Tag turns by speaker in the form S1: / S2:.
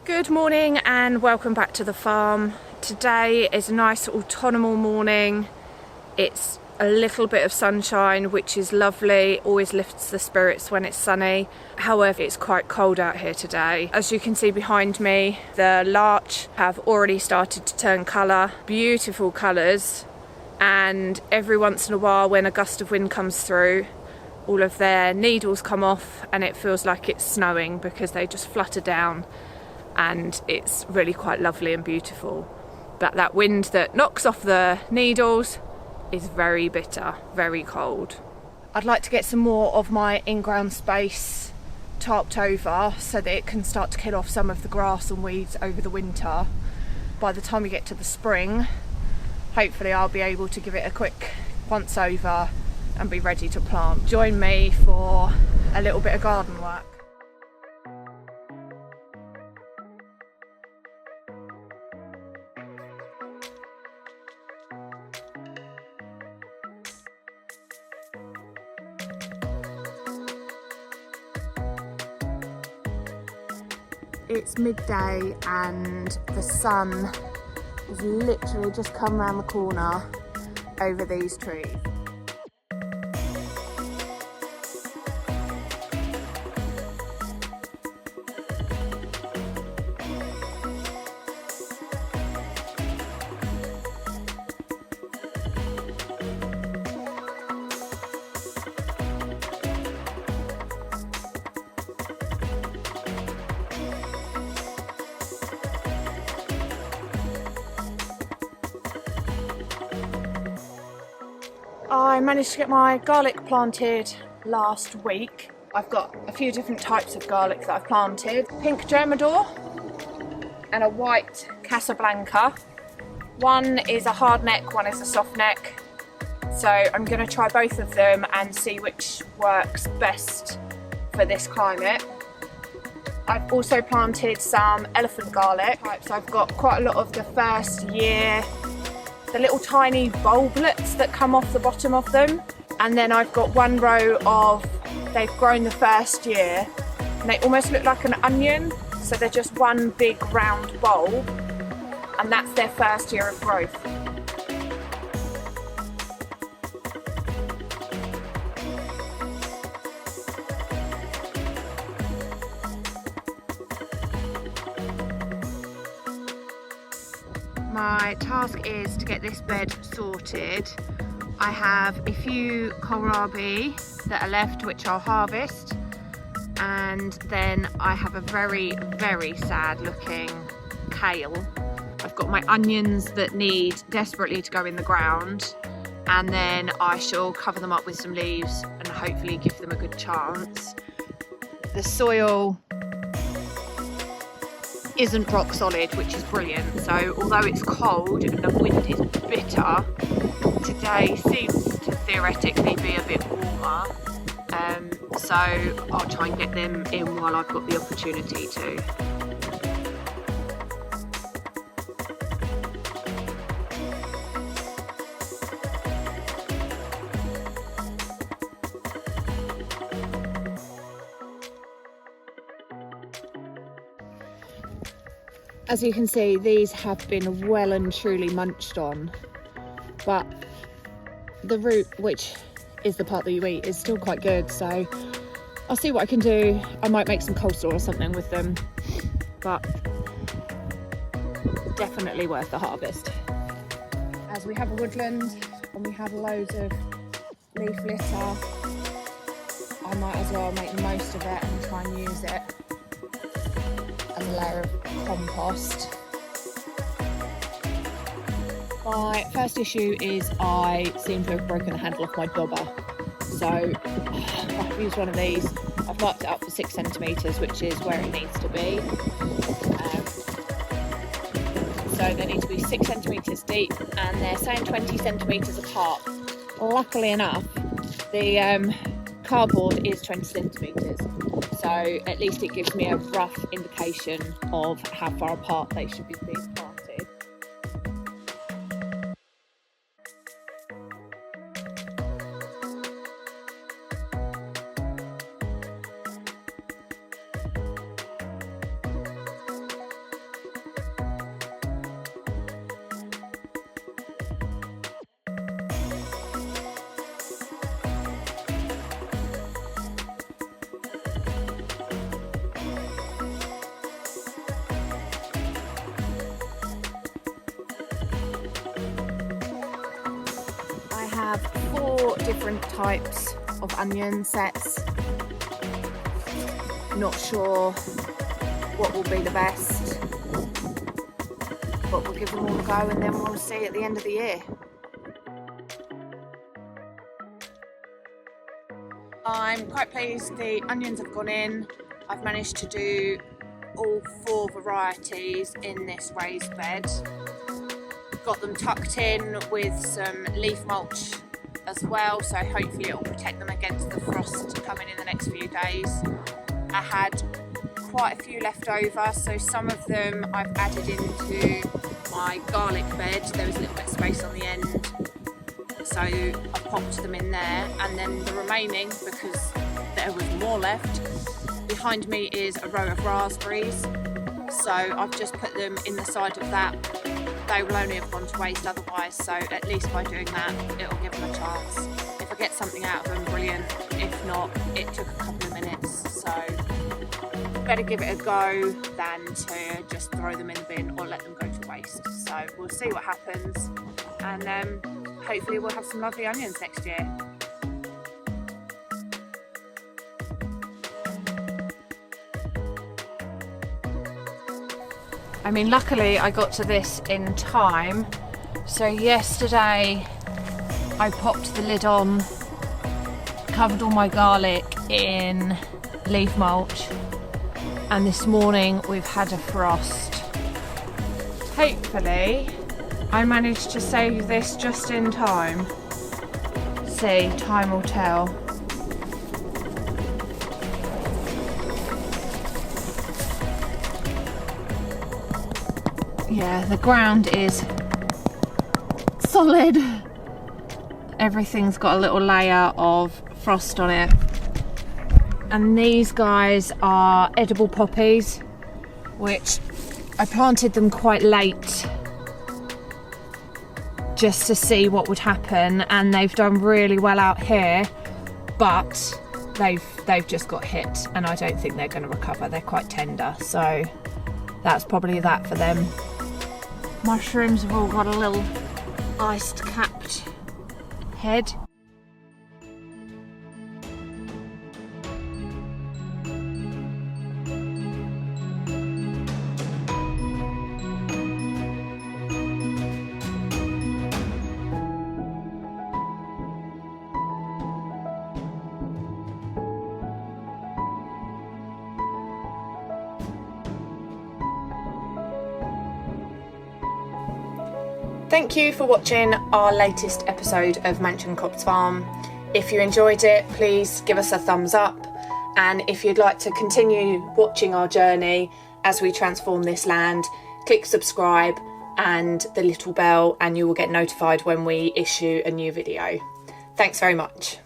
S1: Good morning and welcome back to the farm. Today is a nice autumnal morning. It's a little bit of sunshine, which is lovely, always lifts the spirits when it's sunny. However, it's quite cold out here today. As you can see behind me, the larch have already started to turn colour, beautiful colours, and every once in a while when a gust of wind comes through, all of their needles come off and it feels like it's snowing because they just flutter down. And it's really quite lovely and beautiful. But that wind that knocks off the needles is very bitter, very cold. I'd like to get some more of my in-ground space tarped over so that it can start to kill off some of the grass and weeds over the winter. By the time we get to the spring, hopefully I'll be able to give it a quick once over and be ready to plant. Join me for a little bit of garden work. It's midday and the sun has literally just come around the corner over these trees. I managed to get my garlic planted last week. I've got a few different types of garlic that I've planted. Pink Germador and a white Casablanca. One is a hard neck, one is a soft neck. So I'm going to try both of them and see which works best for this climate. I've also planted some elephant garlic. So I've got quite a lot of the first year, the little tiny bulblets that come off the bottom of them. And then I've got one row of, they've grown the first year and they almost look like an onion. So they're just one big round bulb and that's their first year of growth. My task is to get this bed sorted. I have a few kohlrabi that are left which I'll harvest, and then I have a very, very sad looking kale. I've got my onions that need desperately to go in the ground, and then I shall cover them up with some leaves and hopefully give them a good chance. The soil isn't rock solid, which is brilliant, so although it's cold and the wind is bitter, today seems to theoretically be a bit warmer, so I'll try and get them in while I've got the opportunity to. As you can see, these have been well and truly munched on, but the root, which is the part that you eat, is still quite good, so I'll see what I can do. I might make some coleslaw or something with them, but definitely worth the harvest. As we have a woodland and we have loads of leaf litter, I might as well make the most of it and try and use it as a layer of compost. My first issue is I seem to have broken the handle off my dobber. So I've used one of these. I've marked it up for 6 centimetres, which is where it needs to be. So they need to be 6 centimetres deep and they're saying 20 centimetres apart. Luckily enough, the cardboard is 20 centimetres. So at least it gives me a rough indication of how far apart they should be being planted. have 4 different types of onion sets. Not sure what will be the best, but we'll give them all a go and then we'll see at the end of the year. I'm quite pleased the onions have gone in. I've managed to do all 4 varieties in this raised bed. Got them tucked in with some leaf mulch as well, so hopefully it will protect them against the frost coming in the next few days. I had quite a few left over, so some of them I've added into my garlic bed. There was a little bit of space on the end, so I popped them in there, and then the remaining, because there was more left, behind me is a row of raspberries, so I've just put them in the side of that. They will only have gone to waste otherwise, so at least by doing that it'll give them a chance. If I get something out of them, brilliant. If not, it took a couple of minutes, so better give it a go than to just throw them in the bin or let them go to waste. So we'll see what happens, and hopefully we'll have some lovely onions next year. I mean, luckily I got to this in time. So yesterday I popped the lid on, covered all my garlic in leaf mulch, and this morning we've had a frost. Hopefully I managed to save this just in time. See, time will tell. Yeah, the ground is solid. Everything's got a little layer of frost on it. And these guys are edible poppies, which I planted them quite late just to see what would happen, and they've done really well out here, but they've just got hit, and I don't think they're going to recover. They're quite tender, so that's probably that for them. Mushrooms have all got a little iced capped head. Thank you for watching our latest episode of Mansion Copse Farm. If you enjoyed it, please give us a thumbs up, and if you'd like to continue watching our journey as we transform this land, click subscribe and the little bell and you will get notified when we issue a new video. Thanks very much.